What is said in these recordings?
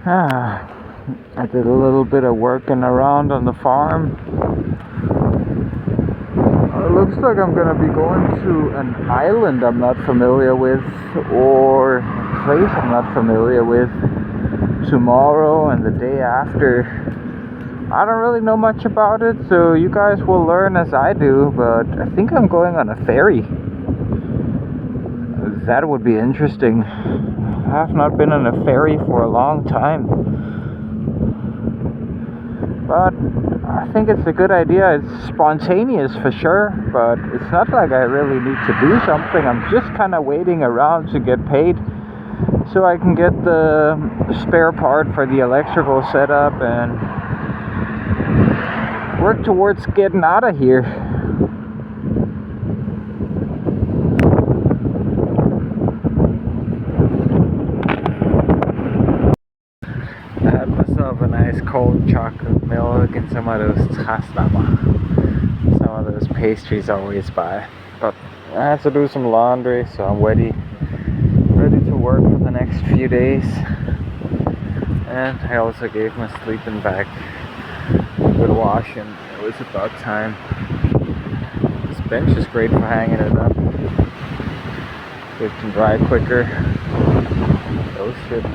I did a little bit of working around on the farm. It looks like I'm gonna be going to an island I'm not familiar with, or a place I'm not familiar with, tomorrow and the day after. I don't really know much about it, so you guys will learn as I do, but I think I'm going on a ferry. That would be interesting. I have not been on a ferry for a long time. But I think it's a good idea. It's spontaneous for sure, but it's not like I really need to do something. I'm just kind of waiting around to get paid so I can get the spare part for the electrical setup and work towards getting out of here. I had myself a nice cold chocolate milk and some of those trasnama. Some of those pastries I always buy. But I have to do some laundry, so I'm ready to work for the next few days. And I also gave my sleeping bag a good wash, and it was about time. This bench is great for hanging it up. It can dry quicker. Oh shit.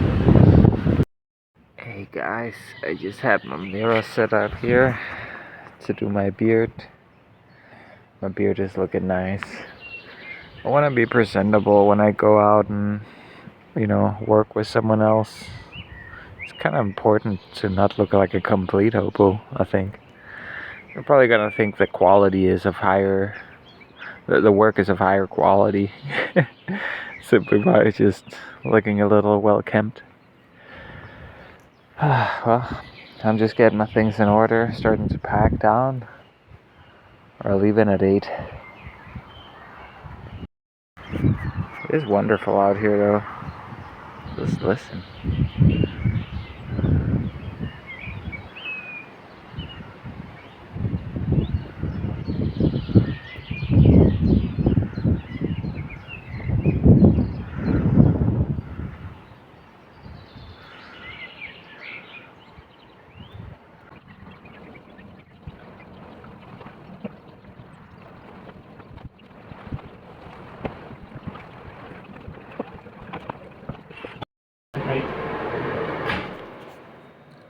Hey guys, I just had my mirror set up here to do my beard. My beard is looking nice. I want to be presentable when I go out and, work with someone else. It's kind of important to not look like a complete hobo, I think. You're probably gonna think the quality is of higher, the work is of higher quality, simply by just looking a little well kempt. Well, I'm just getting my things in order, starting to pack down, or leaving at 8. It is wonderful out here though. Just listen.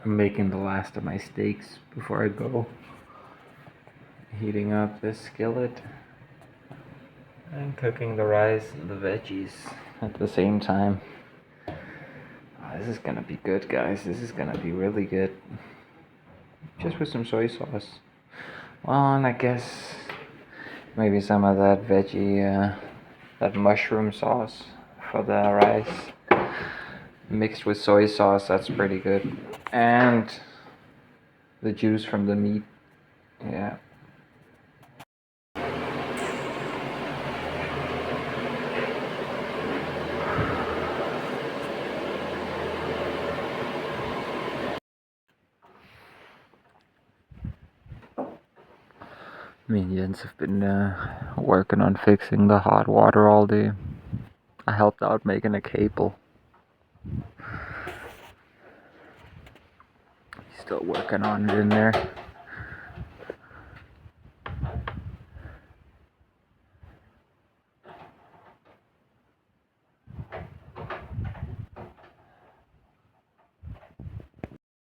I'm making the last of my steaks before I go. Heating up this skillet and cooking the rice and the veggies at the same time. Oh, this is gonna be good, guys. This is gonna be really good. Just with some soy sauce. Well, and I guess maybe some of that veggie, that mushroom sauce for the rice. Mixed with soy sauce, that's pretty good. And the juice from the meat. Yeah. Me and Jens have been working on fixing the hot water all day. I helped out making a cable. He's still working on it in there.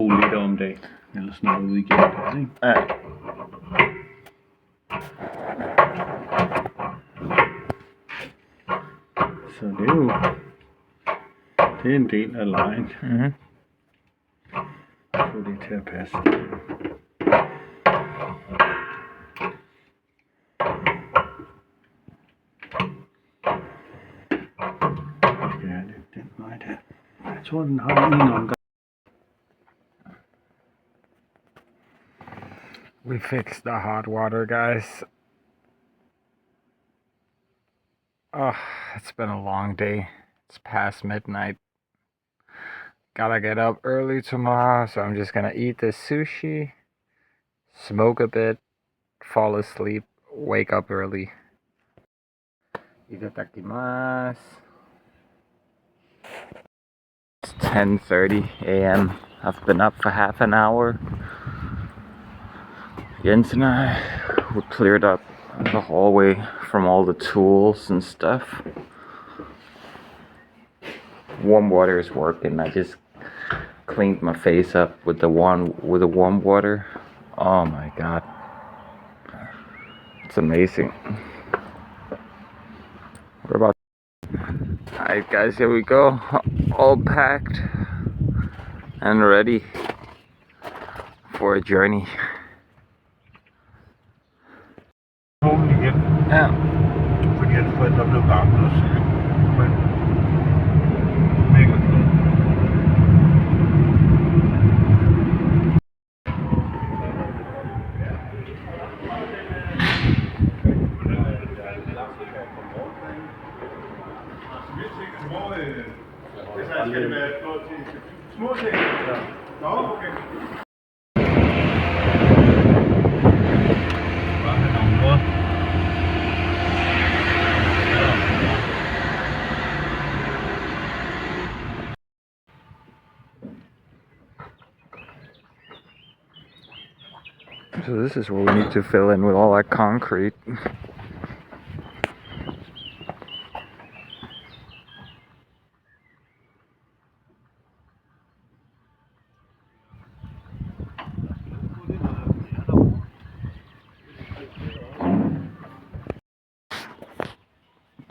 Lidt om dagen, eller sådan noget ude igen der, ikke? Ja. Så det er jo, det er en del af lejen. Mhm. Få det til at passe. Jeg skal have lidt den vej der. Jeg tror den har en omgang. We fixed the hot water, guys. Oh, it's been a long day. It's past midnight. Gotta get up early tomorrow, so I'm just gonna eat this sushi, smoke a bit, fall asleep, wake up early. Itadakimasu. It's 10:30 a.m. I've been up for half an hour. Jens and I, we cleared up the hallway from all the tools and stuff. Warm water is working. I just cleaned my face up with the warm water. Oh my god, it's amazing. We're about. Alright guys, here we go. All packed and ready for a journey. Ja. Forget forældre blev gamle og syge. Men mega fed. Skal det være små ting? Ja. Nå, okay. So this is where we need to fill in with all that concrete.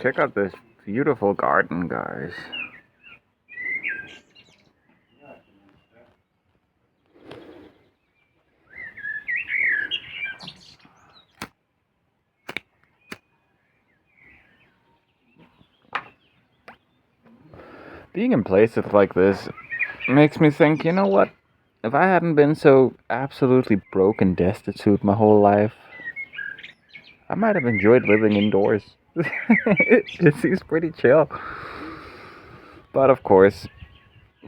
Check out this beautiful garden, guys. Being in places like this makes me think, you know what? If I hadn't been so absolutely broke and destitute my whole life, I might have enjoyed living indoors. It seems pretty chill. But of course,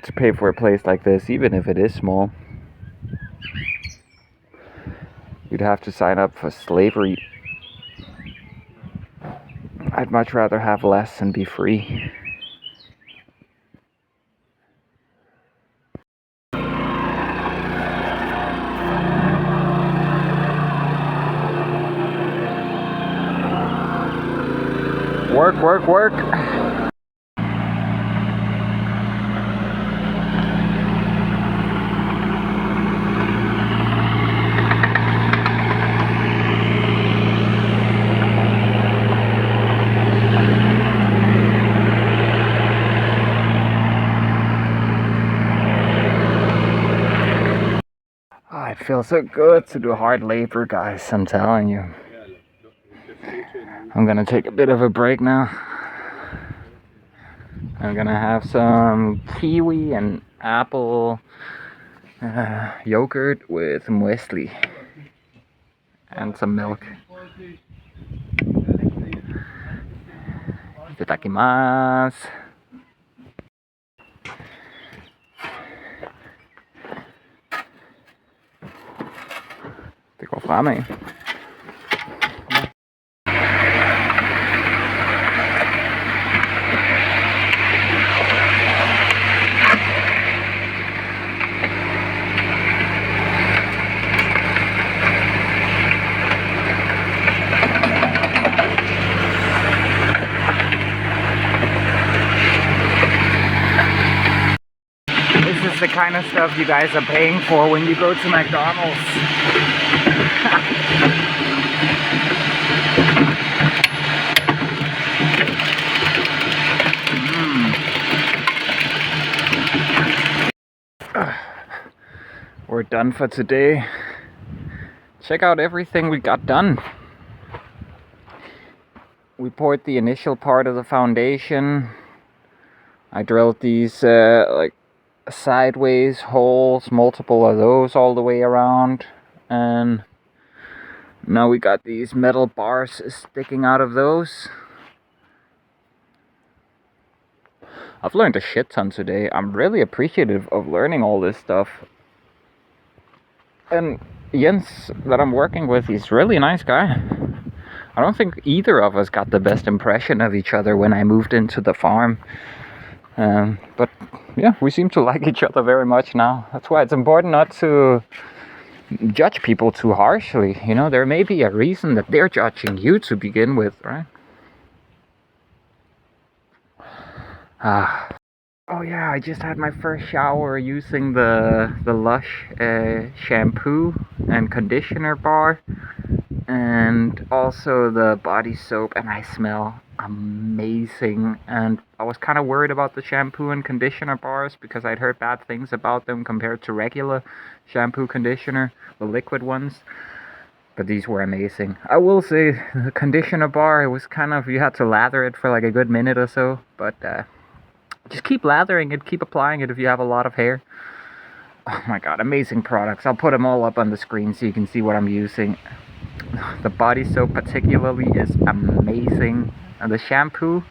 to pay for a place like this, even if it is small, you'd have to sign up for slavery. I'd much rather have less and be free. Work, work, work. Oh, it feels so good to do hard labor, guys, I'm telling you. I'm gonna take a bit of a break now. I'm gonna have some kiwi and apple yogurt with muesli and some milk. Itadakimasu. Det går fremad. This is the kind of stuff you guys are paying for when you go to McDonald's. We're done for today. Check out everything we got done. We poured the initial part of the foundation. I drilled these like sideways holes, multiple of those all the way around, and now we got these metal bars sticking out of those. I've learned a shit ton today. I'm really appreciative of learning all this stuff. And Jens, that I'm working with, he's a really nice guy. I don't think either of us got the best impression of each other when I moved into the farm. But yeah, we seem to like each other very much now. That's why it's important not to judge people too harshly. You know, there may be a reason that they're judging you to begin with, right? Ah. Oh yeah, I just had my first shower using the Lush shampoo and conditioner bar, and also the body soap, and I smell amazing. And I was kind of worried about the shampoo and conditioner bars because I'd heard bad things about them compared to regular shampoo conditioner, the liquid ones. But these were amazing. I will say the conditioner bar, it was kind of, you had to lather it for like a good minute or so, but just keep lathering it, keep applying it if you have a lot of hair. Oh my god, amazing products. I'll put them all up on the screen so you can see what I'm using. The body soap particularly is amazing. And the shampoo,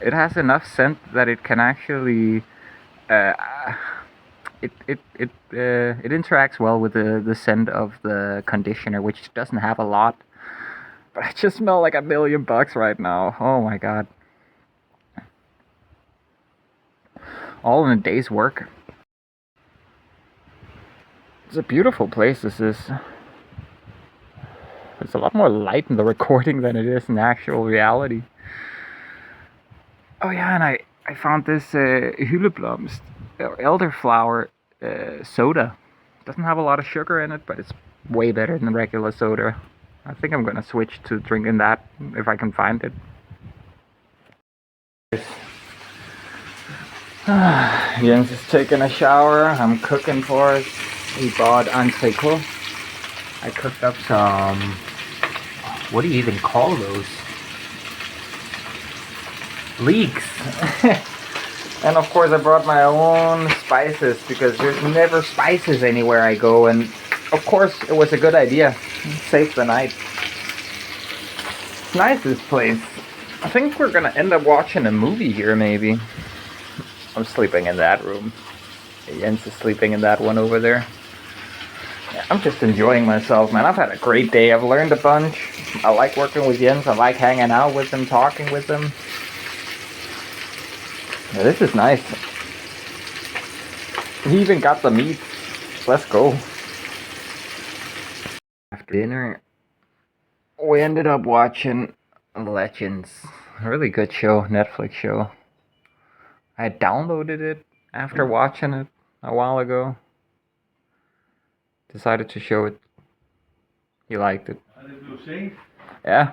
it has enough scent that it can actually uh, it interacts well with the scent of the conditioner, which doesn't have a lot. But I just smell like $1,000,000 right now. Oh my god. All in a day's work. It's a beautiful place, this is. It's a lot more light in the recording than it is in actual reality. Oh yeah, and I found this Hylleblomst elderflower soda. Doesn't have a lot of sugar in it, but it's way better than regular soda. I think I'm gonna switch to drinking that if I can find it. Jens is taking a shower. I'm cooking for us. We bought entrecôte. I cooked up some. What do you even call those? Leeks. And of course I brought my own spices because there's never spices anywhere I go, and of course it was a good idea. Save the night. It's nice, this place. I think we're gonna end up watching a movie here maybe. I'm sleeping in that room. Jens is sleeping in that one over there. Yeah, I'm just enjoying myself, man. I've had a great day. I've learned a bunch. I like working with Jens. I like hanging out with him, talking with him. Yeah, this is nice. He even got the meat. Let's go. After dinner, we ended up watching Legends. A really good show, Netflix show. I downloaded it after watching it a while ago. Decided to show it. He liked it. How did you say? Yeah.